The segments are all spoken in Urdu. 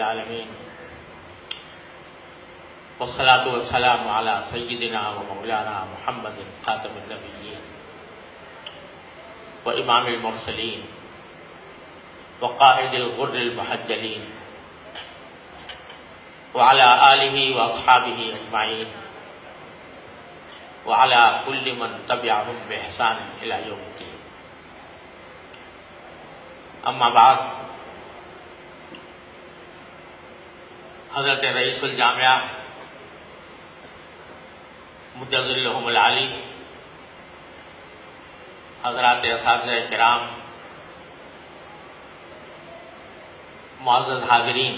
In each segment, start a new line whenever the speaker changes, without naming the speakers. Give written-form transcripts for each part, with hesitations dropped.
العالمین والصلاة والسلام علی سیدنا و مولانا محمد خاتم النبیین و امام المرسلین وقائد الغر المحجلین وعلى آلہ واصحابہ اجمعین وعلى كل من تبعهم بإحسان إلى يوم الدين. اما بعد، حضرت رئیس الجامعہ مجدلہم العالی، حضرات اساتذہ کرام، معزز حاضرین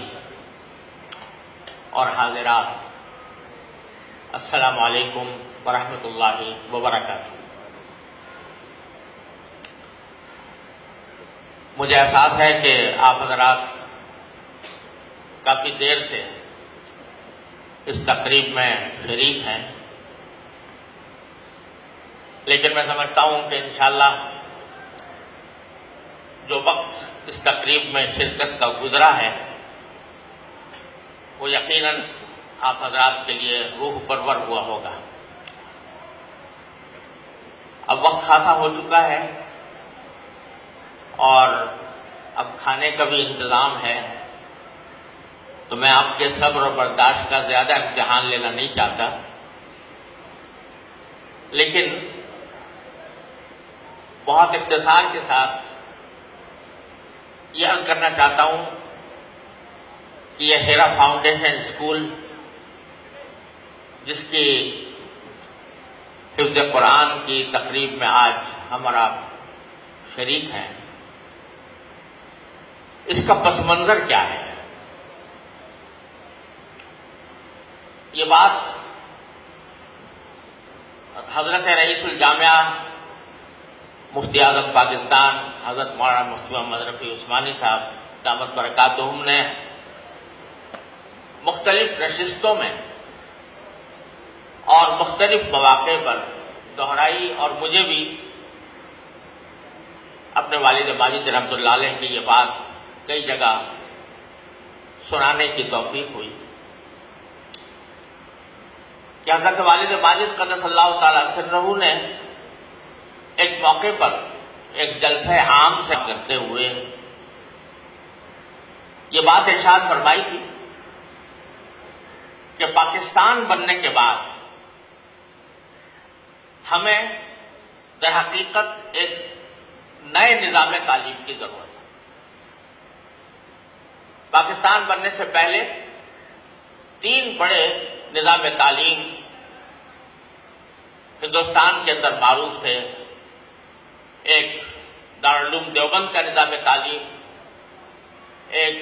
اور حاضرات، السلام علیکم ورحمۃ اللہ وبرکاتہ۔ مجھے احساس ہے کہ آپ حضرات کافی دیر سے اس تقریب میں شریک ہیں، لیکن میں سمجھتا ہوں کہ انشاءاللہ جو وقت اس تقریب میں شرکت کا گزرا ہے وہ یقیناً آپ حضرات کے لیے روح پرور ہوا ہوگا۔ اب وقت خاصا ہو چکا ہے اور اب کھانے کا بھی انتظام ہے، تو میں آپ کے صبر و برداشت کا زیادہ امتحان لینا نہیں چاہتا، لیکن بہت اختصار کے ساتھ یہ عرض کرنا چاہتا ہوں کہ یہ ہیرا فاؤنڈیشن اسکول، جس کی حفظ قرآن کی تقریب میں آج ہم اور آپ شریک ہیں، اس کا پس منظر کیا ہے؟ یہ بات حضرت رئیس الجامعہ مفتی اعظم پاکستان حضرت مولانا مفتی محمد رفیع عثمانی صاحب دامت برکاتہم نے مختلف نشستوں میں اور مختلف مواقع پر دہرائی، اور مجھے بھی اپنے والد ماجد رحمۃ اللہ علیہ کی یہ بات کئی جگہ سنانے کی توفیق ہوئی کہ حضرت والد ماجد قدس اللہ تعالی سرہ نے ایک موقع پر ایک جلسہ عام سے کرتے ہوئے یہ بات ارشاد فرمائی تھی کہ پاکستان بننے کے بعد ہمیں در حقیقت ایک نئے نظام تعلیم کی ضرورت ہے۔ پاکستان بننے سے پہلے 3 بڑے نظام تعلیم ہندوستان کے اندر معروف تھے۔ ایک دارالعلوم دیوبند کا نظام تعلیم، ایک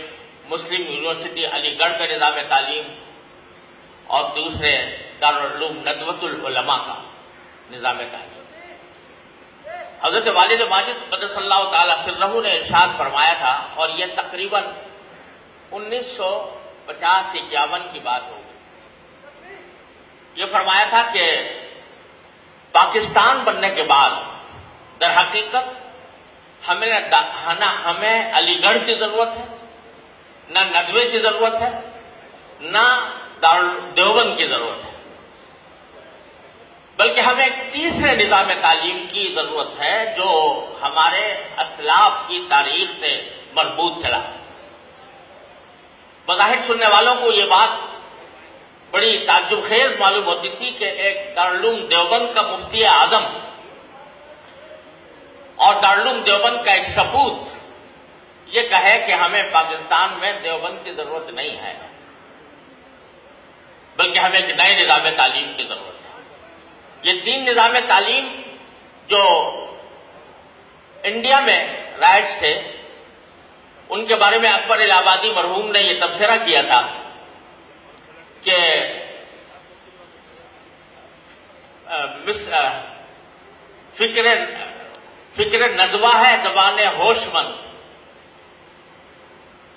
مسلم یونیورسٹی علی گڑھ کا نظام تعلیم، اور دوسرے دارالعلوم ندوۃ العلماء کا نظام تعلیم۔ حضرت والد ماجد قدس اللہ تعالی سرہ نے ارشاد فرمایا تھا، اور یہ تقریباً 1950-51 کی بات ہوگی، یہ فرمایا تھا کہ پاکستان بننے کے بعد در حقیقت ہمیں علی گڑھ کی ضرورت ہے، نہ ندوے کی ضرورت ہے، نہ دیوبند کی ضرورت ہے، بلکہ ہمیں ایک تیسرے نظام تعلیم کی ضرورت ہے جو ہمارے اسلاف کی تاریخ سے مربوط چلا ہے۔ بظاہر سننے والوں کو یہ بات بڑی تعجب خیز معلوم ہوتی تھی کہ ایک دارالعلوم دیوبند کا مفتی اعظم اور دارالعلوم دیوبند کا ایک سپوت یہ کہے کہ ہمیں پاکستان میں دیوبند کی ضرورت نہیں ہے، بلکہ ہمیں ایک نئے نظام تعلیم کی ضرورت ہے۔ یہ 3 نظام تعلیم جو انڈیا میں رائج تھے، ان کے بارے میں اکبر الہ آبادی مرحوم نے یہ تبصرہ کیا تھا کہ فکر ندوہ ہے زبان ہوش مند،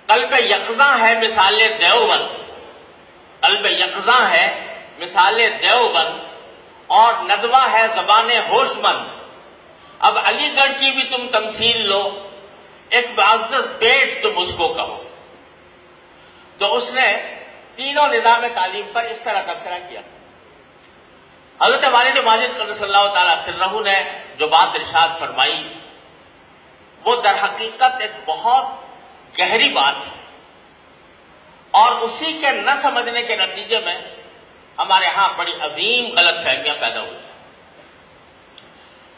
قلب یقظاں ہے مثال دیوبند، قلب یقظاں ہے مثال دیوبند، اور ندوہ ہے زبان ہوش مند۔ اب علی گڑھ کی بھی تم تمثیل لو، ایک معزز پیٹ تم اس کو کہو۔ تو اس نے تینوں نظام تعلیم پر اس طرح تبصرہ کیا. حضرت والد ماجد قدس اللہ تعالیٰ سرہ نے جو بات ارشاد فرمائی وہ در حقیقت ایک بہت گہری بات ہے، اور اسی کے نہ سمجھنے کے نتیجے میں ہمارے ہاں بڑی عظیم غلط فہمیاں پیدا ہوئی ہیں.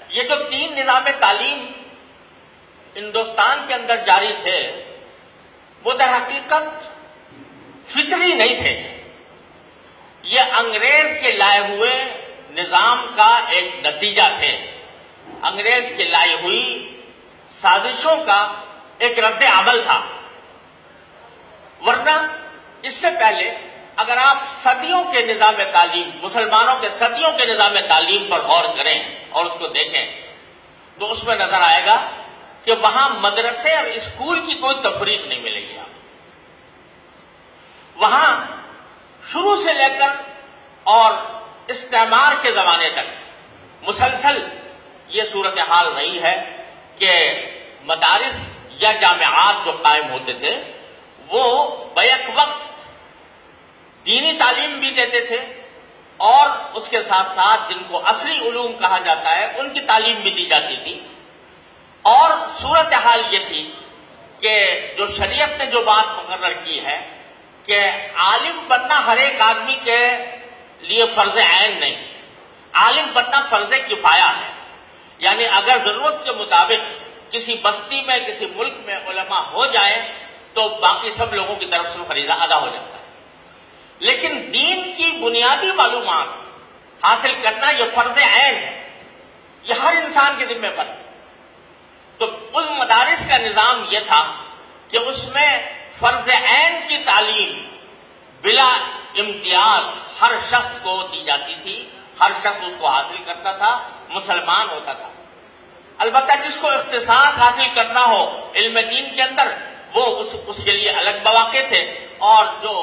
یہ جو 3 نظام تعلیم ہندوستان کے اندر جاری تھے وہ در حقیقت فطری نہیں تھے. یہ انگریز کے لائے ہوئے نظام کا ایک نتیجہ تھے، انگریز کے لائی ہوئی سازشوں کا ایک رد عمل تھا. ورنہ اس سے پہلے اگر آپ صدیوں کے نظام تعلیم، مسلمانوں کے صدیوں کے نظام تعلیم پر غور کریں اور اس کو دیکھیں تو اس میں نظر آئے گا کہ وہاں مدرسے اور اسکول کی کوئی تفریق نہیں ملے گی. وہاں شروع سے لے کر اور استعمار کے زمانے تک مسلسل یہ صورتحال رہی ہے کہ مدارس یا جامعات جو قائم ہوتے تھے وہ بیک وقت دینی تعلیم بھی دیتے تھے اور اس کے ساتھ ساتھ جن کو عصری علوم کہا جاتا ہے ان کی تعلیم بھی دی جاتی تھی. اور صورتحال یہ تھی کہ جو شریعت نے جو بات مقرر کی ہے کہ عالم بننا ہر ایک آدمی کے لیے فرض عین نہیں، عالم بننا فرض کفایہ ہے. یعنی اگر ضرورت کے مطابق کسی بستی میں کسی ملک میں علماء ہو جائیں تو باقی سب لوگوں کی طرف سے فریضہ ادا ہو جاتا ہے. لیکن دین کی بنیادی معلومات حاصل کرنا یہ فرض عین ہے، یہ ہر انسان کے ذمہ فرض ہے. تو ان مدارس کا نظام یہ تھا کہ اس میں فرض عین کی تعلیم بلا امتیاز ہر شخص کو دی جاتی تھی، ہر شخص اس کو حاصل کرتا تھا، مسلمان ہوتا تھا. البتہ جس کو اختصاص حاصل کرنا ہو علم دین کے اندر وہ اس کے لیے الگ مواقع تھے، اور جو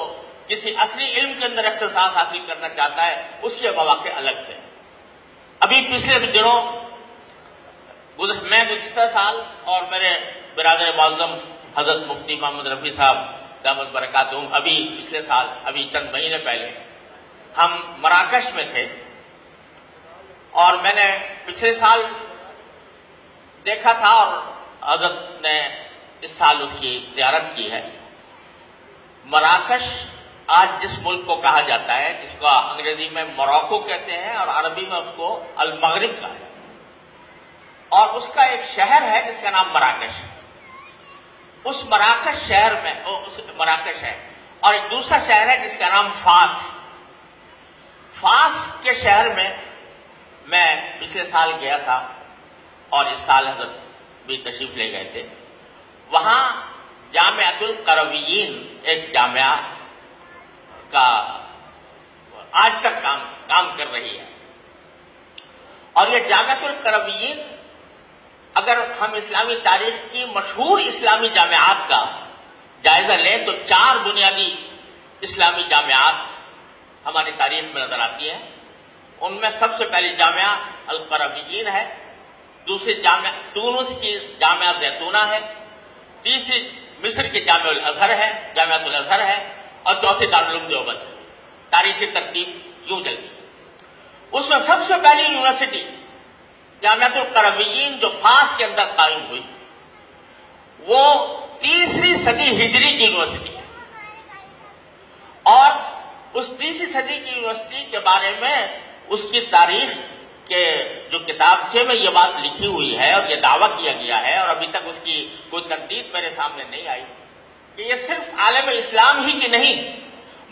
کسی عصری علم کے اندر اختصاص حاصل کرنا چاہتا ہے اس کے مواقع الگ تھے. ابھی پچھلے دنوں میں گزشتہ سال اور میرے برادر معظم حضرت مفتی محمد رفیع صاحب دامت برکاتہم ابھی پچھلے سال ابھی چند مہینے پہلے ہم مراکش میں تھے، اور میں نے پچھلے سال دیکھا تھا اور حضرت نے اس سال اس کی زیارت کی ہے. مراکش آج جس ملک کو کہا جاتا ہے، جس کو انگریزی میں موراکو کہتے ہیں اور عربی میں اس کو المغرب کہا جاتا ہے، اور اس کا ایک شہر ہے جس کا نام مراکش. اس مراکش شہر میں مراکش ہے، اور ایک دوسرا شہر ہے جس کا نام فاس. فاس کے شہر میں پچھلے سال گیا تھا اور اس سال حضرت بھی تشریف لے گئے تھے. وہاں جامعۃ القرویین ایک جامعہ کا آج تک کام کر رہی ہے، اور یہ جامعۃ القرویین اگر ہم اسلامی تاریخ کی مشہور اسلامی جامعات کا جائزہ لیں تو 4 بنیادی اسلامی جامعات ہماری تاریخ میں نظر آتی ہیں. ان میں سب سے پہلی جامعہ القرویین ہے، دوسری جامعہ تونس کی جامعہ زیتونہ ہے، تیسری مصر کی جامعہ الازہر ہے، جامعۃ الازہر ہے، اور چوتھی دارالعلوم دیوبند ہے. تاریخی ترتیب یوں چلتی ہے. اس میں سب سے پہلی یونیورسٹی جامعۃ القرویین جو فاس کے اندر قائم ہوئی وہ 3 صدی ہجری کی یونیورسٹی ہے، اور اس 3 صدی کی یونیورسٹی کے بارے میں اس کی تاریخ کے جو کتابچے میں یہ بات لکھی ہوئی ہے اور یہ دعویٰ کیا گیا ہے، اور ابھی تک اس کی کوئی تردید میرے سامنے نہیں آئی کہ یہ صرف عالم اسلام ہی کی نہیں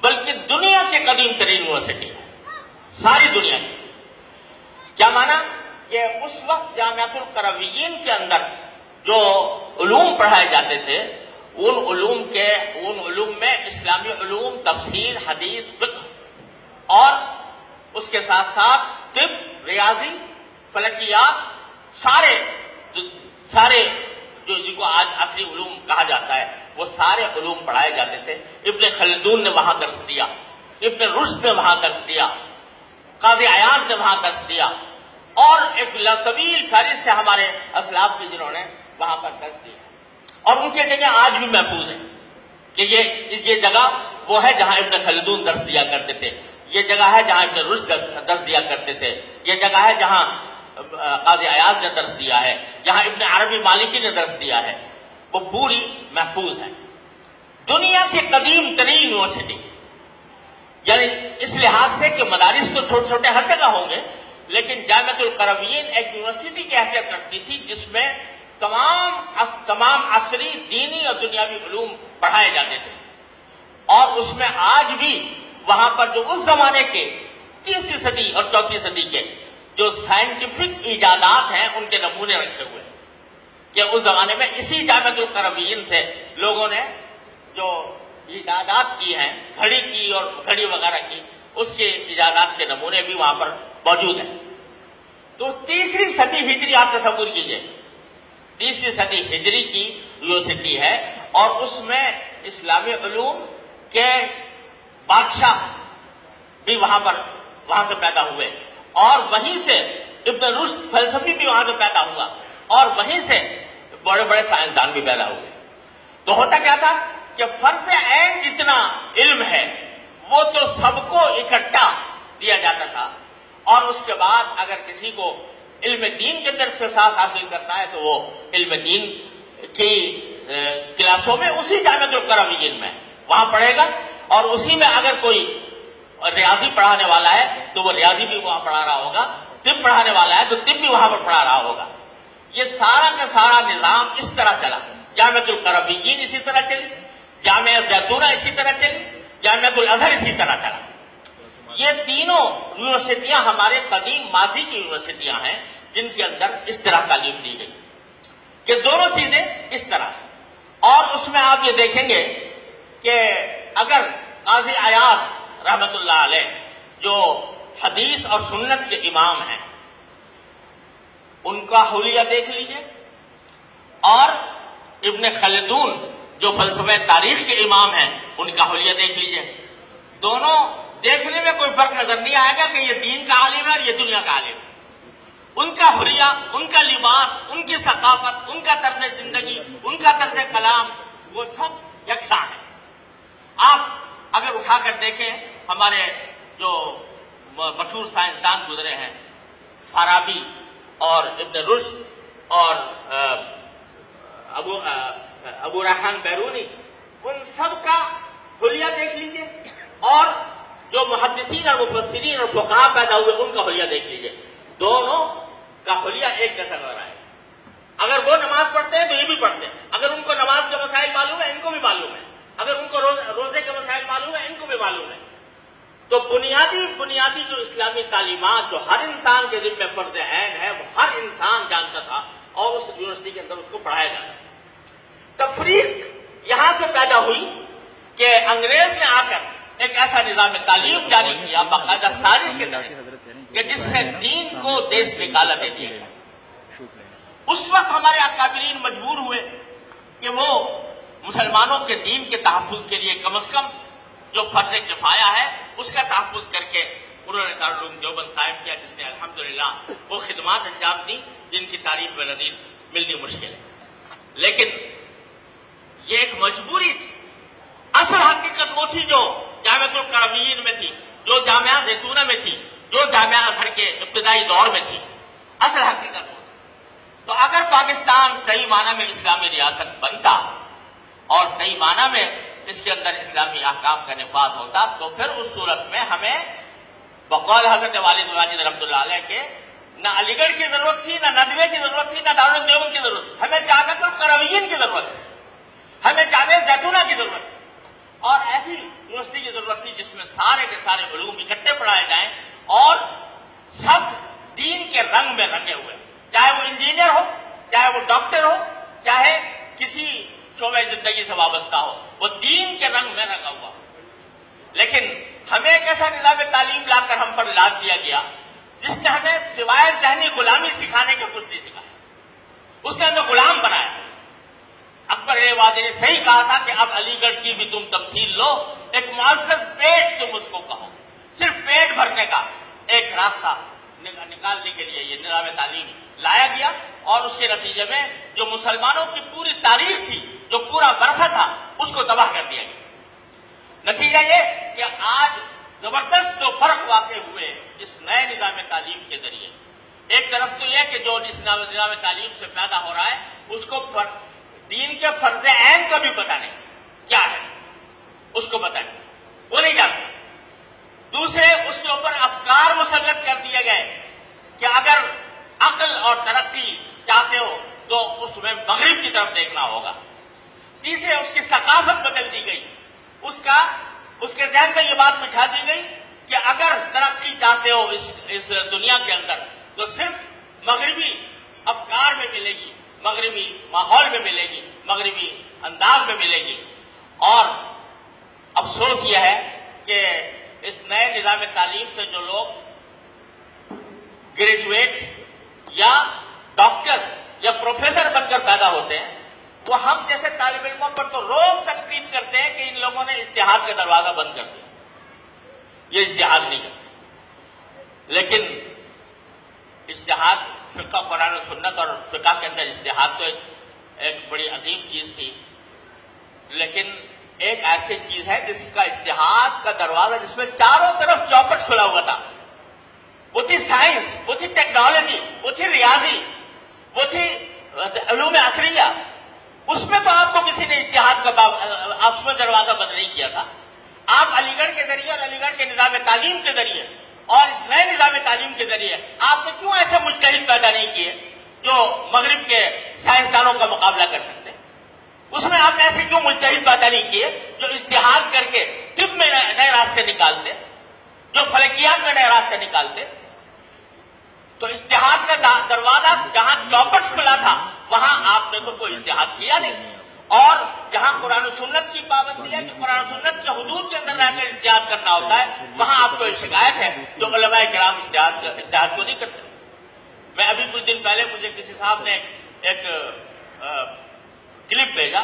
بلکہ دنیا کی قدیم ترین یونیورسٹی ہے، ساری دنیا کی. کیا مانا؟ کہ اس وقت جامعۃ القرویین کے اندر جو علوم پڑھائے جاتے تھے ان علوم میں اسلامی علوم، تفسیر، حدیث، فقہ، اور اس کے ساتھ ساتھ طب، ریاضی، فلکیات، سارے جو جن کو آج عصری علوم کہا جاتا ہے وہ سارے علوم پڑھائے جاتے تھے. ابن خلدون نے وہاں درس دیا، ابن رشد نے وہاں درس دیا، قاضی عیاض نے وہاں درس دیا، اور ایک طویل فہرست ہے ہمارے اسلاف کی جنہوں نے وہاں پر درس دیا، اور ان کے جگہ آج بھی محفوظ ہیں. کہ یہ جگہ وہ ہے جہاں ابن خلدون درس دیا کرتے تھے، یہ جگہ ہے جہاں ابن رشد درس دیا کرتے تھے، یہ جگہ ہے جہاں قاضی عیاض نے درس دیا ہے، جہاں ابن عربی مالکی نے درس دیا ہے، وہ پوری محفوظ ہے۔ دنیا کی قدیم ترین یونیورسٹی، یعنی اس لحاظ سے کہ مدارس تو چھوٹے چھوٹے ہر جگہ ہوں گے، لیکن جامعۃ القرویین ایک یونیورسٹی کی حیثیت رکھتی تھی جس میں تمام عصری دینی اور دنیاوی علوم پڑھائے جاتے تھے، اور اس میں آج بھی وہاں پر جو اس زمانے کے 30ویں صدی اور 4ویں صدی کے جو سائنٹیفک ایجادات ہیں ان کے نمونے رکھے ہوئے ہیں کہ اس زمانے میں اسی جامعۃ القرویین سے لوگوں نے جو ایجادات کی ہیں، گھڑی کی اور گھڑی وغیرہ کی، اس کے ایجادات کے نمونے بھی وہاں پر موجود ہیں۔ تو 3ویں صدی ہجری آپ تصور کیجئے، 3ویں صدی ہجری کی یونیورسٹی ہے، اور اس میں اسلامی علوم کے بادشاہ بھی وہاں سے پیدا ہوئے، اور وہیں سے ابن رشد فلسفی بھی وہاں سے پیدا ہوا، اور وہیں سے بڑے بڑے سائنسدان بھی پیدا ہوئے۔ تو ہوتا کیا تھا کہ فرض عین جتنا علم ہے وہ تو سب کو اکٹھا دیا جاتا تھا، اور اس کے بعد اگر کسی کو علم دین کے طرف سے ساتھ حاصل کرنا ہے تو وہ علم دین کی کلاسوں میں اسی جامعۃ القرویین میں وہاں پڑھے گا، اور اسی میں اگر کوئی ریاضی پڑھانے والا ہے تو وہ ریاضی بھی وہاں پڑھا رہا ہوگا، طب پڑھانے والا ہے تو طب بھی وہاں پر پڑھا رہا ہوگا۔ یہ سارا کا سارا نظام اس طرح چلا، جامعۃ القرویین اسی طرح چلی، جامعہ زیتونہ اسی طرح چلی، جامعۃ الازہر اسی طرح چلا۔ یہ تینوں یونیورسٹیاں ہمارے قدیم ماضی کی یونیورسٹیاں ہیں جن کے اندر اس طرح تعلیم دی گئی کہ دونوں چیزیں اس طرح ہیں۔ اور اس میں آپ یہ دیکھیں گے کہ اگر قاضی عیاض رحمت اللہ علیہ جو حدیث اور سنت کے امام ہیں ان کا حلیہ دیکھ لیجئے، اور ابن خلدون جو فلسفہ تاریخ کے امام ہیں ان کا حلیہ دیکھ لیجئے، دونوں دیکھنے میں کوئی فرق نظر نہیں آئے گا کہ یہ دین کا عالم ہے اور یہ دنیا کا عالم ہے۔ ان کا حلیہ، ان کا لباس، ان کی ثقافت، ان کا طرز زندگی، ان کا طرز کلام، وہ سب یکساں ہے۔ آپ اگر اٹھا کر دیکھیں ہمارے جو مشہور سائنسدان گزرے ہیں، فارابی اور ابن رشد اور ابو ریحان بیرونی، ان سب کا حلیہ دیکھ لیجئے، اور جو محدثین اور مفسرین اور فقہاء پیدا ہوئے ان کا حلیہ دیکھ لیجئے، دونوں کا حلیہ ایک جیسا نظر آئے۔ اگر وہ نماز پڑھتے ہیں تو یہ بھی پڑھتے ہیں، اگر ان کو نماز کے مسائل معلوم ہے ان کو بھی معلوم ہے، اگر ان کو روزے کے مسائل معلوم ہے ان کو بھی معلوم ہے۔ تو بنیادی جو اسلامی تعلیمات جو ہر انسان کے ذمہ فرض عین ہے وہ ہر انسان جانتا تھا، اور اس یونیورسٹی کے اندر اس کو پڑھایا جاتا تھا۔ تفریق یہاں سے پیدا ہوئی کہ انگریز نے آ کر ایک ایسا نظام تعلیم جاری کیا باقاعدہ سازش کے تحت کہ جس سے دین کو دیس نکالا دے دیا گیا۔ اس وقت ہمارے اکابرین مجبور ہوئے کہ وہ مسلمانوں کے دین کے تحفظ کے لیے کم از کم جو فرض کفایہ ہے اس کا تحفظ کر کے انہوں نے دارالعلوم دیوبند قائم کیا، جس نے الحمدللہ وہ خدمات انجام دی جن کی تعریف میں نظیر ملنی مشکل ہے۔ لیکن یہ ایک مجبوری تھی، اصل حقیقت وہ تھی جو جامعۃ القرویین میں تھی، جو جامعہ زیتونہ میں تھی، جو جامعہ ازہر کے ابتدائی دور میں تھی، اصل حقیقت وہ تھی۔ تو اگر پاکستان صحیح معنی میں اسلامی ریاست بنتا اور صحیح معنی میں اس کے اندر اسلامی احکام کا نفاذ ہوتا تو پھر اس صورت میں ہمیں بقول حضرت والد واجد رحمۃ اللہ علیہ کے نہ علی گڑھ کی ضرورت تھی، نہ ندوے کی ضرورت تھی، نہ دارالعلوم دیوبند کی ضرورت تھی، ہمیں جامعۃ القرویین کی ضرورت تھی، ہمیں جامعہ زیتونہ کی ضرورت تھی، اور ایسی یونیورسٹی کی ضرورت تھی جس میں سارے کے سارے علوم اکٹھے پڑھائے جائیں اور سب دین کے رنگ میں رنگے ہوئے، چاہے وہ انجینئر ہو، چاہے وہ ڈاکٹر ہو، چاہے کسی شعبہ زندگی سے وابستہ ہو، وہ دین کے رنگ میں رنگا ہوا۔ لیکن ہمیں ایک ایسا نظام تعلیم لا کر ہم پر لاد دیا گیا جس نے ہمیں سوائے ذہنی غلامی سکھانے کا کچھ نہیں سکھایا، اس نے ہمیں غلام بنایا۔ اکبر وادی نے صحیح کہا تھا کہ اب علی گڑھ کی بھی تم تمثیل لو، ایک معزز پیٹ تم اس کو کہو۔ صرف پیٹ بھرنے کا ایک راستہ نکالنے کے لیے یہ نظام تعلیم لایا گیا، اور اس کے نتیجے میں جو مسلمانوں کی پوری تاریخ تھی، جو پورا ورثہ تھا، اس کو تباہ کر دیا گیا۔ نتیجہ یہ کہ آج زبردست جو فرق واقع ہوئے اس نئے نظام تعلیم کے ذریعے، ایک طرف تو یہ کہ جو اس نظام تعلیم سے پیدا ہو رہا ہے اس کو دین کے فرض عین کا بھی پتہ نہیں کیا ہے، اس کو پتہ نہیں، وہ نہیں جانتا۔ دوسرے، اس کے اوپر افکار مسلط کر دیے گئے کہ اگر عقل اور ترقی چاہتے ہو تو اس میں مغرب کی طرف دیکھنا ہوگا۔ تیسرے، اس کی ثقافت بدل دی گئی، اس کے ذہن میں یہ بات بچھا دی گئی کہ اگر ترقی چاہتے ہو اس دنیا کے اندر تو صرف مغربی افکار میں ملے گی، مغربی ماحول میں ملے گی، مغربی انداز میں ملے گی۔ اور افسوس یہ ہے کہ اس نئے نظام تعلیم سے جو لوگ گریجویٹ یا ڈاکٹر یا پروفیسر بن کر پیدا ہوتے ہیں، وہ ہم جیسے طالب علموں پر تو روز تنقید کرتے ہیں کہ ان لوگوں نے اجتہاد کا دروازہ بند کر دیا، یہ اجتہاد نہیں کرتے۔ لیکن اجتہاد، فقہ، قرآن و سنت اور فقہ کے اندر اجتہاد تو ایک بڑی عظیم چیز تھی، لیکن ایک ایسی چیز ہے جس کا اجتہاد کا دروازہ، جس میں چاروں طرف چوپٹ کھلا ہوا تھا، وہ تھی سائنس، وہ تھی ٹیکنالوجی، وہ تھی ریاضی، وہ تھی علوم عصریہ۔ اس میں تو آپ کو کسی نے اجتہاد کا آپ میں دروازہ بند نہیں کیا تھا۔ آپ علی گڑھ کے ذریعے اور علی گڑھ کے نظام تعلیم کے ذریعے اور اس نئے نظام تعلیم کے ذریعے آپ نے کیوں ایسے مجتہد پیدا نہیں کیے جو مغرب کے سائنسدانوں کا مقابلہ کر سکتے؟ اس میں آپ نے ایسے کیوں مجتہد پیدا نہیں کیے جو اجتہاد کر کے طب میں نئے راستے نکالتے، جو فلکیات میں نئے راستے نکالتے؟ تو اجتہاد کا دروازہ جہاں چوپٹ کھلا تھا وہاں آپ نے تو کوئی اجتہاد کیا نہیں، اور جہاں قرآن و سنت کی پابندی ہے کہ قرآن و سنت کے حدود کے اندر رہ کر اجتہاد کرنا ہوتا ہے، وہاں آپ کو ایک شکایت ہے جو علماء کرام اجتہاد کو نہیں کرتے۔ میں ابھی کچھ دن پہلے مجھے کسی صاحب نے ایک کلپ بھیجا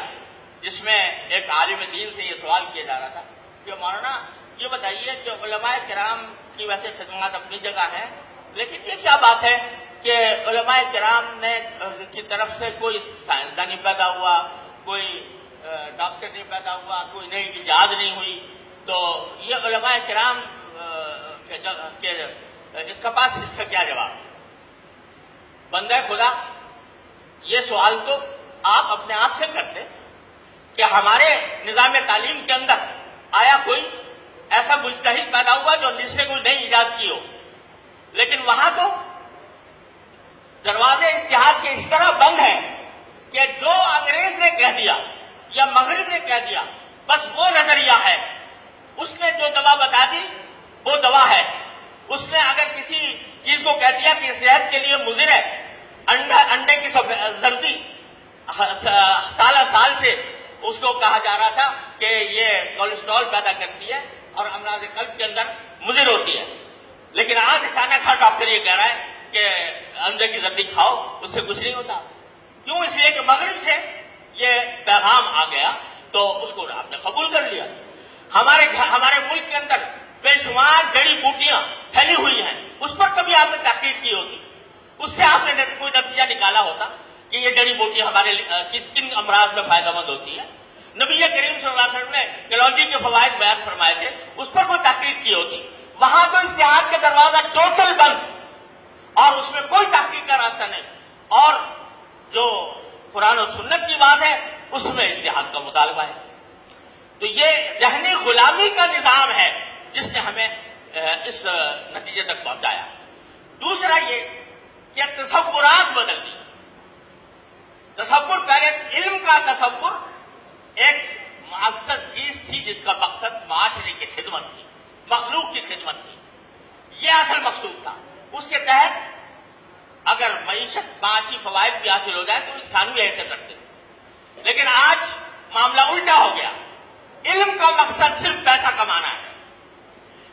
جس میں ایک عالم دین سے یہ سوال کیا جا رہا تھا کہ مولانا یہ بتائیے کہ علماء کرام کی ویسے خدمات اپنی جگہ ہیں، لیکن یہ کیا بات ہے کہ علماء کرام نے کی طرف سے کوئی سائنسدان نہیں پیدا ہوا، کوئی ڈاکٹر نہیں پیدا ہوا، کوئی نئی ایجاد نہیں ہوئی، تو یہ علماء کرام اس کے پاس اس کا کیا جواب؟ بندہ خدا، یہ سوال تو آپ اپنے آپ سے کرتے کہ ہمارے نظام تعلیم کے اندر آیا کوئی ایسا مجتہد پیدا ہوا جو جس نے کوئی نئی ایجاد کی ہو؟ لیکن وہاں تو دروازے اجتہاد کے اس طرح بند ہیں کہ جو انگریز نے کہہ دیا یا مغرب نے کہہ دیا بس وہ نظریہ ہے، اس نے جو دوا بتا دی وہ دوا ہے، اس نے اگر کسی چیز کو کہہ دیا کہ صحت کے لیے مضر ہے، انڈے کی زردی سال سے اس کو کہا جا رہا تھا کہ یہ کولیسٹرول پیدا کرتی ہے اور امراض قلب کے اندر مضر ہوتی ہے، لیکن آج اچانک ہر ڈاکٹر یہ کہہ رہا ہے کہ انڈے کی زردی کھاؤ، اس سے کچھ نہیں ہوتا۔ کیوں؟ اس لیے کہ مغرب سے یہ پیغام آ گیا تو اس کو آپ نے قبول کر لیا۔ ہمارے ملک کے اندر بے شمار جڑی بوٹیاں پھیلی ہوئی ہیں، اس پر کبھی آپ نے تحقیق کی ہوتی، اس سے آپ نے کوئی نتیجہ نکالا ہوتا کہ یہ جڑی بوٹیاں ہمارے کن امراض میں فائدہ مند ہوتی ہے؟ نبی کریم صلی اللہ علیہ وسلم نے کلونجی کے فوائد بیان فرمائے تھے، اس پر کوئی تحقیق کی ہوتی۔ وہاں تو اجتہاد کا دروازہ ٹوٹل بند اور اس میں کوئی تحقیق کا راستہ نہیں، اور جو قرآن و سنت کی بات ہے اس میں اجتہاد کا مطالبہ ہے۔ تو یہ ذہنی غلامی کا نظام ہے جس نے ہمیں اس نتیجے تک پہنچایا۔ دوسرا یہ کہ تصورات بدل دی۔ تصور، پہلے علم کا تصور ایک معزز چیز تھی جس کا مقصد معاشرے کی خدمت تھی، مخلوق کی خدمت تھی، یہ اصل مقصود تھا۔ اس کے تحت اگر معاشی فوائد بھی حاصل ہو جائے تو ثانوی حیثیت رکھتے تھے، لیکن آج معاملہ الٹا ہو گیا۔ علم کا مقصد صرف پیسہ کمانا ہے۔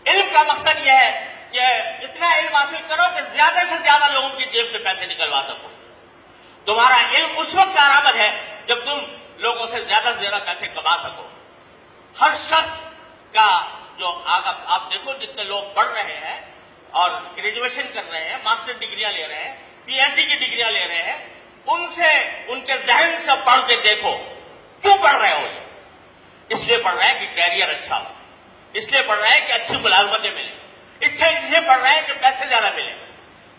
علم کا مقصد یہ ہے کہ اتنا علم حاصل کرو کہ زیادہ سے زیادہ لوگوں کی جیب سے پیسے نکلوا سکو۔ تمہارا علم اس وقت کارآمد ہے جب تم لوگوں سے زیادہ پیسے کما سکو۔ ہر شخص کا جو آپ دیکھو جتنے لوگ پڑھ رہے ہیں اور گریجویشن کر رہے ہیں، ماسٹر ڈگریاں لے رہے ہیں، پی ایچ ڈی کی ڈگریاں لے رہے ہیں، ان سے ان کے ذہن سے پڑھ کے دیکھو کیوں پڑھ رہے ہو یہ؟ اس لیے پڑھ رہے ہیں کہ کیریئر اچھا ہو، اس لیے پڑھ رہے ہیں کہ اچھی ملازمتیں ملیں، اس لیے پڑھ رہے ہیں کہ پیسے زیادہ ملیں۔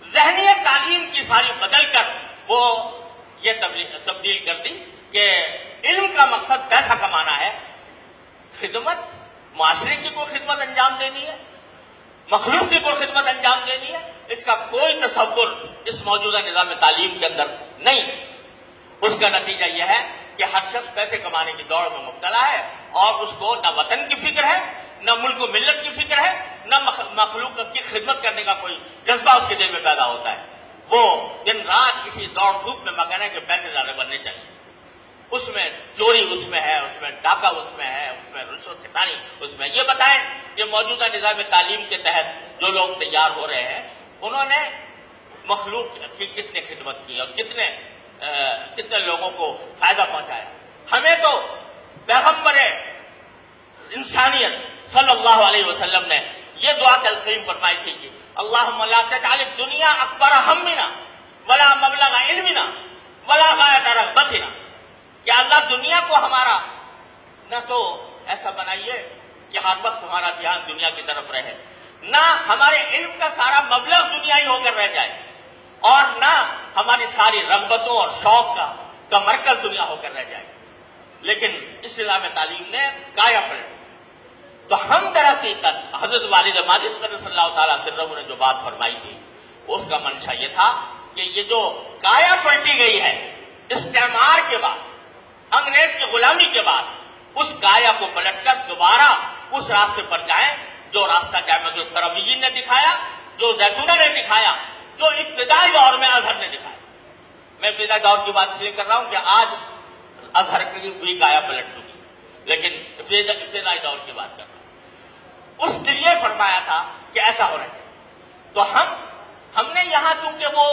ذہنیت تعلیم کی ساری بدل کر وہ یہ تبدیل کر دی کہ علم کا مقصد پیسہ کمانا ہے، خدمت، معاشرے کی کوئی خدمت انجام دینی ہے، مخلوق کی کوئی خدمت انجام دینی ہے، اس کا کوئی تصور اس موجودہ نظام تعلیم کے اندر نہیں۔ اس کا نتیجہ یہ ہے کہ ہر شخص پیسے کمانے کی دوڑ میں مبتلا ہے، اور اس کو نہ وطن کی فکر ہے، نہ ملک و ملت کی فکر ہے، نہ مخلوق کی خدمت کرنے کا کوئی جذبہ اس کے دل میں پیدا ہوتا ہے۔ وہ دن رات کسی دوڑ دھوپ میں مگن ہے کہ پیسے زیادہ بننے چاہیے۔ اس میں چوری اس میں ہے، اس میں ڈاکہ اس میں ہے، اس میں رشوت ستانی اس میں۔ یہ بتائیں کہ موجودہ نظام تعلیم کے تحت جو لوگ تیار ہو رہے ہیں انہوں نے مخلوق کی کتنی خدمت کی اور کتنے لوگوں کو فائدہ پہنچایا۔ ہمیں تو پیغمبر انسانیت صلی اللہ علیہ وسلم نے یہ دعا تلقین فرمائی تھی کہ اللہم لا تجعل الدنیا اکبر ہمنا ولا مبلغ علمنا ولا غایۃ رغبتنا، کہ اللہ دنیا کو ہمارا نہ تو ایسا بنائیے کہ ہر وقت ہمارا دھیان دنیا کی طرف رہے، نہ ہمارے علم کا سارا مبلغ دنیا ہی ہو کر رہ جائے، اور نہ ہماری ساری رغبتوں اور شوق کا مرکز دنیا ہو کر رہ جائے۔ لیکن اس نظام تعلیم نے کایا پلٹ۔ تو ہم در حقیقت حضرت والد ماجد صلی اللہ تعالیٰ عنہ نے جو بات فرمائی تھی اس کا منشا یہ تھا کہ یہ جو کایا پلٹی گئی ہے استعمار کے بعد، انگریز کی غلامی کے بعد، اس کایا کو پلٹ کر دوبارہ اس راستے پر جائیں جو راستہ جامعۃ التربیین نے دکھایا، جو زیتونہ نے دکھایا، جو ابتدائی دور میں ازہر نے دکھایا۔ میں ابتدائی دور کی بات اس لیے کر رہا ہوں کہ آج ازہر کی بھی کایا پلٹ چکی، لیکن ابتدائی دور کی بات کر رہا ہوں۔ اس لیے فرمایا تھا کہ ایسا ہونا چاہیے۔ تو ہم نے یہاں چونکہ وہ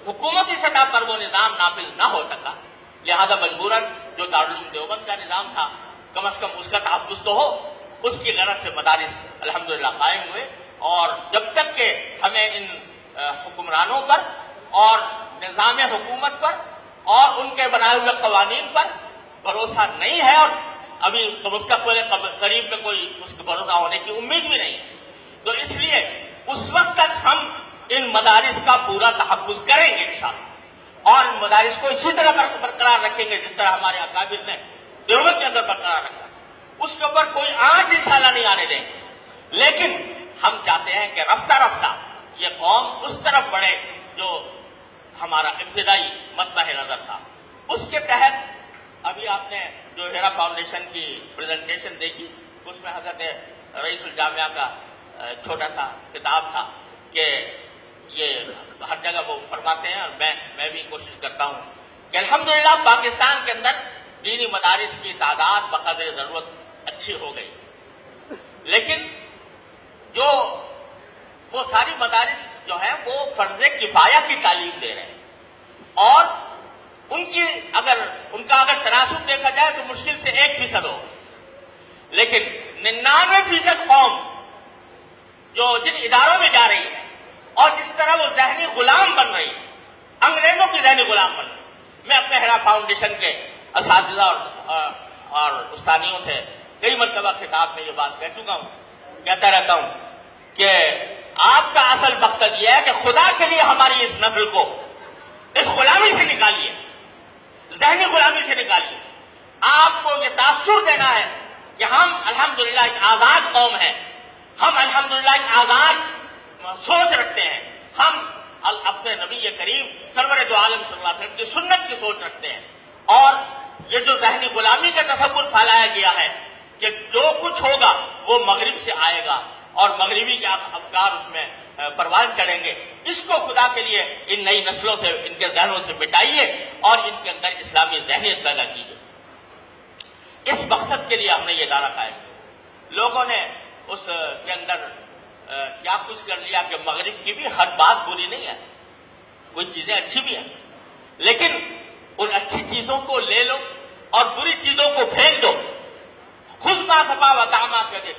حکومتی سطح پر وہ نظام نافذ نہ ہو سکا، لہذا مجبوراً جو دارالعلوم دیوبند کا نظام تھا کم از کم اس کا تحفظ تو ہو، اس کی غرض سے مدارس الحمدللہ قائم ہوئے۔ اور جب تک کہ ہمیں ان حکمرانوں پر اور نظام حکومت پر اور ان کے بنائے ہوئے قوانین پر بھروسہ نہیں ہے، اور ابھی مستقبل قریب میں کوئی اس کے بھروسہ ہونے کی امید بھی نہیں ہے، تو اس لیے اس وقت تک ہم ان مدارس کا پورا تحفظ کریں گے انشاءاللہ، اور ان مدارس کو اسی طرح برقرار رکھیں گے جس طرح ہمارے اکابر نے دیوبند کے اندر برقرار رکھا، اس کے اوپر کوئی آنچ انشاءاللہ نہیں آنے دیں گے۔ لیکن ہم چاہتے ہیں کہ رفتہ رفتہ یہ قوم اس طرف بڑھے جو ہمارا ابتدائی مطمع نظر تھا۔ اس کے تحت ابھی آپ نے جو ہیرا فاؤنڈیشن کی پریزنٹیشن دیکھی، اس میں حضرت رئیس الجامعہ کا چھوٹا سا خطاب تھا کہ یہ ہر جگہ وہ فرماتے ہیں، اور میں بھی کوشش کرتا ہوں کہ الحمدللہ پاکستان کے اندر دینی مدارس کی تعداد بقدر ضرورت اچھی ہو گئی، لیکن جو وہ ساری مدارس جو ہیں وہ فرض کفایہ کی تعلیم دے رہے ہیں، اور ان کا اگر تناسب دیکھا جائے تو مشکل سے 1% ہو، لیکن 99% قوم جو جن اداروں میں جا رہی ہے اور جس طرح وہ ذہنی غلام بن رہی ہے، انگریزوں کی ذہنی غلام بن رہی ہے۔ میں اپنے ہیرا فاؤنڈیشن کے اساتذہ اور استادیوں سے کئی مرتبہ خطاب میں یہ بات کہہ چکا ہوں، کہتا رہتا ہوں کہ آپ کا اصل مقصد یہ ہے کہ خدا کے لیے ہماری اس نسل کو اس غلامی سے نکالیے، ذہنی غلامی سے نکالیے۔ آپ کو یہ تاثر دینا ہے کہ ہم الحمدللہ ایک آزاد قوم ہیں، ہم الحمدللہ ایک آزاد سوچ رکھتے ہیں، ہم اپنے نبی کریم سرور دو عالم صلی اللہ علیہ وسلم کی سنت کی سوچ رکھتے ہیں، اور یہ جو ذہنی غلامی کا تصور پھیلایا گیا ہے کہ جو کچھ ہوگا وہ مغرب سے آئے گا اور مغربی کے افکار اس میں پروان چڑھیں گے، اس کو خدا کے لیے ان نئی نسلوں سے، ان کے ذہنوں سے مٹائیے اور ان کے اندر اسلامی ذہنیت پیدا کیجیے۔ اس مقصد کے لیے ہم نے یہ ادارہ قائم کیا۔ لوگوں نے اس کے اندر کیا کچھ کر لیا کہ مغرب کی بھی ہر بات بری نہیں ہے، کوئی چیزیں اچھی بھی ہیں، لیکن ان اچھی چیزوں کو لے لو اور بری چیزوں کو پھینک دو، خود ما سپا و تعما کہہ دے۔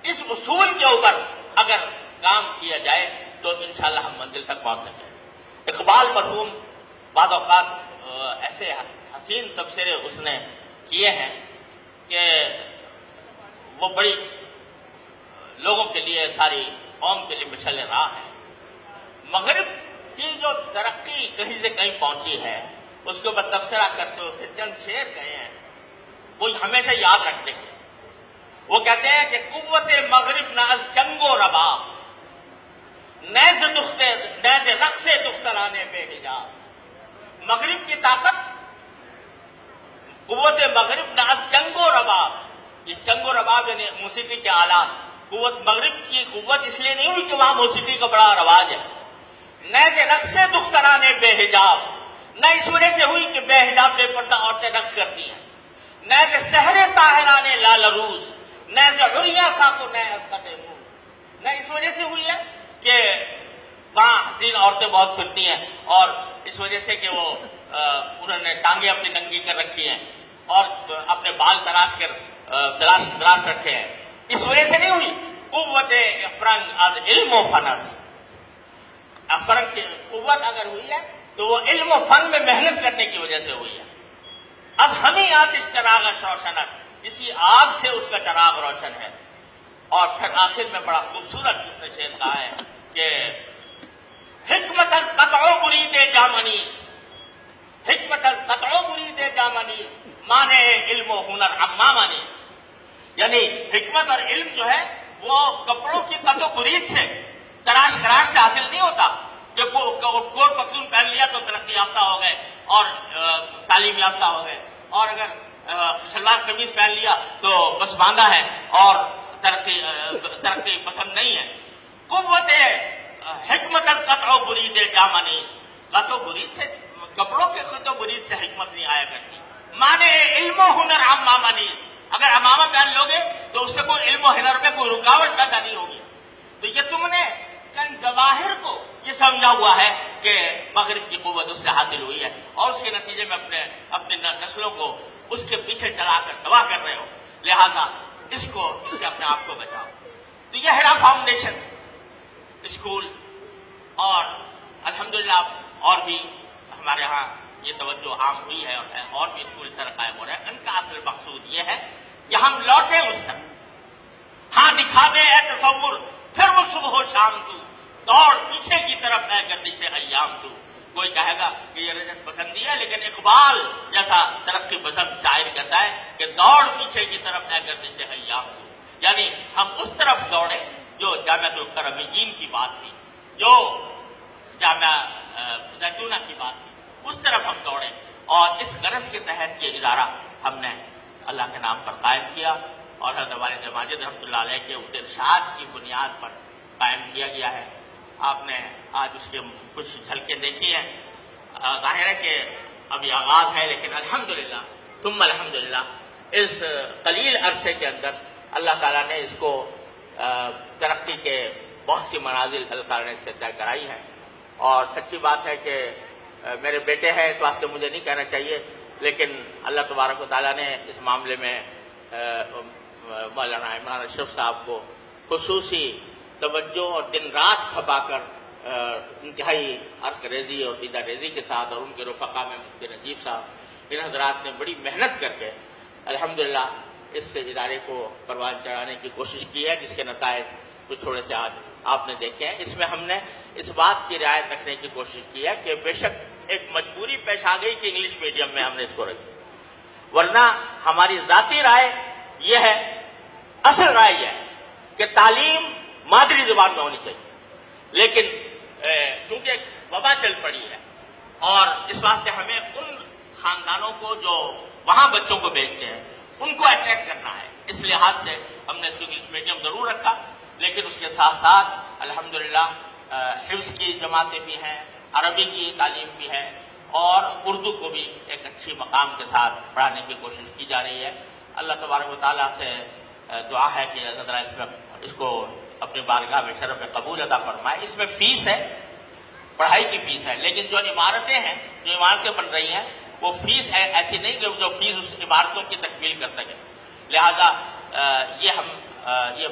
اس اصول کے اوپر اگر کام کیا جائے تو انشاءاللہ ہم منزل تک پہنچ سکتے ہیں۔ اقبال مرحوم بعض اوقات ایسے حسین تبصرے اس نے کیے ہیں کہ وہ بڑی لوگوں کے لیے، ساری قوم کے لیے مشعل راہ ہے۔ مغرب کی جو ترقی کہیں سے کہیں پہنچی ہے اس کے اوپر تبصرہ کرتے ہوئے پھر چند شعر کہے ہیں، وہ ہمیشہ یاد رکھنے کے۔ وہ کہتے ہیں کہ قوت مغرب نہ از جنگ و رباب، نیز رقص دخترانے بے حجاب۔ مغرب کی طاقت، قوت مغرب نہ از جنگ و رباب، یہ جنگ و رباب یعنی موسیقی کے آلات، قوت مغرب کی قوت اس لیے نہیں ہوئی کہ وہاں موسیقی کا بڑا رواج ہے، نیز رقص دخترانے بے حجاب، نہ اس وجہ سے ہوئی کہ بے حجاب بے پردہ عورتیں رقص کرتی ہیں، نیز سحر ساحرانے لال روز، نیز عریاں ساکو نئے حقت منہ، نہ اس وجہ سے ہوئی ہے کہ وہاں حسین عورتیں بہت پھرتی ہیں اور اس وجہ سے کہ وہ انہوں نے ٹانگیں اپنی ننگی کر رکھی ہیں اور اپنے بال تراش رکھے ہیں، اس وجہ سے نہیں ہوئی۔ قوت افرنگ از علم و فنس، افرنگ کی قوت اگر ہوئی ہے تو وہ علم و فن میں محنت کرنے کی وجہ سے ہوئی ہے۔ از ہمیں آتش چراغ روشنت، اسی آگ سے اس کا چراغ روشن ہے۔ اور پھر آخر میں بڑا خوبصورت دوسرے شعر کہا ہے کہ حکمت از قطع و برید جامنیز، حکمت از قطع و برید جامنیز، مانے علم و ہنر عمامنیز، یعنی حکمت اور علم جو ہے وہ کپڑوں کی قطع و برید سے، تراش خراش سے حاصل نہیں ہوتا کہ کوٹ پتلون پہن لیا تو ترقی یافتہ ہو گئے اور تعلیم یافتہ ہو گئے، اور اگر شلوار قمیض پہن لیا تو بس باندھا ہے اور ترقی پسند نہیں ہے۔ قوت حکمت از قطع و برید جامنیز، قطع و برید سے، کپڑوں کے قطع و برید سے حکمت نہیں آیا کرتی۔ مانے علم و ہنر عمامنیز، اگر امامہ پہن لو گے تو اس سے کوئی علم و ہنر میں کوئی رکاوٹ پیدا نہیں ہوگی۔ تو یہ تم نے چند ظواہر کو یہ سمجھا ہوا ہے کہ مغرب کی قوت اس سے حاصل ہوئی ہے اور اس کے نتیجے میں اپنے نسلوں کو اس کے پیچھے چلا کر تباہ کر رہے ہو، لہذا اس سے اپنے آپ کو بچاؤ۔ تو یہ ہیرا فاؤنڈیشن اسکول اور الحمدللہ اور بھی ہمارے ہاں یہ توجہ عام ہوئی ہے اور بھی اسکول اس طرح قائم ہو رہے ہیں۔ ان کا اصل مقصود یہ ہے کہ ہم لوٹیں اس طرح، ہاں دکھا دے اے تصور پھر وہ صبح و شام تو، دوڑ پیچھے کی طرف ہے گردش ایام تو۔ کوئی کہے گا کہ یہ رجعت پسندی ہے، لیکن اقبال جیسا ترقی پسند شاعر کہتا ہے کہ دوڑ پیچھے کی طرف ہے گردش ایام تو، یعنی ہم اس طرف دوڑیں جو جامعۃ القرمین کی بات تھی، جو جامعہ زیتونہ کی بات تھی، اس طرف ہم دوڑیں۔ اور اس غرض کے تحت یہ ادارہ ہم نے اللہ کے نام پر قائم کیا اور حضرت والد ماجد رحمۃ اللہ علیہ کے اس ارشاد کی بنیاد پر قائم کیا گیا ہے۔ آپ نے آج اس کے کچھ جھلکیں دیکھی ہیں۔ ظاہر ہے کہ ابھی آغاز ہے، لیکن الحمدللہ ثم الحمدللہ اس قلیل عرصے کے اندر اللہ تعالیٰ نے اس کو ترقی کے بہت سی منازل اللہ تعالیٰ نے اس سے طے کرائی ہے۔ اور سچی بات ہے کہ میرے بیٹے ہیں، اس واسطے مجھے نہیں کہنا چاہیے، لیکن اللہ تبارک و تعالیٰ نے اس معاملے میں مولانا عمران اشرف صاحب کو خصوصی توجہ اور دن رات کھپا کر انتہائی عرق ریزی اور دیدہ ریزی کے ساتھ، اور ان کے رفقا میں مفتی نجیب صاحب، ان حضرات نے بڑی محنت کر کے الحمدللہ اس ادارے کو پروان چڑھانے کی کوشش کی ہے، جس کے نتائج کچھ تھوڑے سے آج آپ نے دیکھے ہیں۔ اس میں ہم نے اس بات کی رعایت رکھنے کی کوشش کی ہے کہ بے شک ایک مجبوری پیش آ گئی کہ انگلش میڈیم میں ہم نے اس کو رکھی، ورنہ ہماری ذاتی رائے یہ ہے، اصل رائے یہ ہے کہ تعلیم مادری زبان میں ہونی چاہیے، لیکن چونکہ ایک وبا چل پڑی ہے اور اس واسطے ہمیں ان خاندانوں کو جو وہاں بچوں کو بھیجتے ہیں ان کو اٹریکٹ کرنا ہے، اس لحاظ سے ہم نے انگلش میڈیم ضرور رکھا، لیکن اس کے ساتھ ساتھ الحمدللہ حفظ کی جماعتیں بھی ہیں، عربی کی تعلیم بھی ہے اور اردو کو بھی ایک اچھی مقام کے ساتھ پڑھانے کی کوشش کی جا رہی ہے۔ اللہ تبارک و تعالیٰ سے دعا ہے کہ اللہ تعالیٰ اس کو اپنی بارگاہ میں شرف قبول عطا فرمائے۔ اس میں فیس ہے، پڑھائی کی فیس ہے، لیکن جو عمارتیں ہیں، جو عمارتیں بن رہی ہیں، وہ فیس ہے ایسی نہیں کہ جو فیس اس عمارتوں کی تکمیل کر سکے، لہذا یہ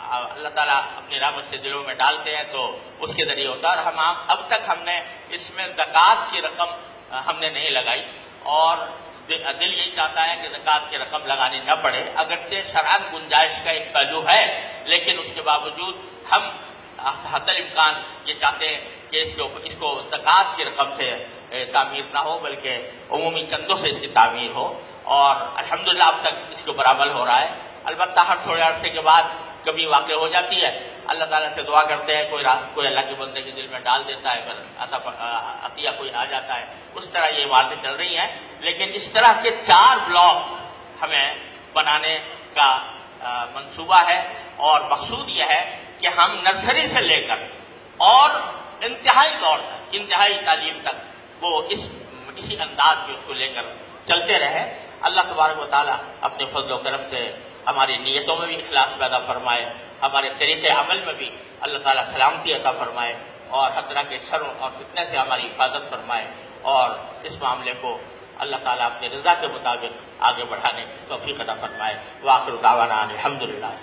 اللہ تعالیٰ اپنی رحمت سے دلوں میں ڈالتے ہیں تو اس کے ذریعے ہوتا ہے۔ اور اب تک ہم نے اس میں زکوٰۃ کی رقم ہم نے نہیں لگائی، اور دل یہی چاہتا ہے کہ زکوٰۃ کی رقم لگانی نہ پڑے، اگرچہ شرعاً گنجائش کا ایک پہلو ہے، لیکن اس کے باوجود ہم حتی الامکان یہ چاہتے ہیں کہ اس کو زکوٰۃ کی رقم سے تعمیر نہ ہو، بلکہ عمومی چندوں سے اس کی تعمیر ہو، اور الحمدللہ اب تک اس کے اوپر عمل ہو رہا ہے۔ البتہ ہر تھوڑے عرصے کے بعد کبھی واقع ہو جاتی ہے، اللہ تعالیٰ سے دعا کرتے ہیں، کوئی اللہ کے بندے کے دل میں ڈال دیتا ہے، پھر عطیہ کوئی آ جاتا ہے، اس طرح یہ عمارتیں چل رہی ہیں۔ لیکن اس طرح کے 4 بلاک ہمیں بنانے کا منصوبہ ہے، اور مقصود یہ ہے کہ ہم نرسری سے لے کر اور انتہائی دور تک، انتہائی تعلیم تک وہ اسی انداز میں اس کو لے کر چلتے رہے۔ اللہ تبارک و تعالیٰ اپنے فضل و کرم سے ہماری نیتوں میں بھی اخلاص پیدا فرمائے، ہمارے طریقے عمل میں بھی اللہ تعالیٰ سلامتی عطا فرمائے، اور ہر طرح کے شر اور فتنے سے ہماری حفاظت فرمائے، اور اس معاملے کو اللہ تعالیٰ اپنے رضا کے مطابق آگے بڑھانے کی توفیق عطا فرمائے۔ وآخر دعوانا الحمدللہ۔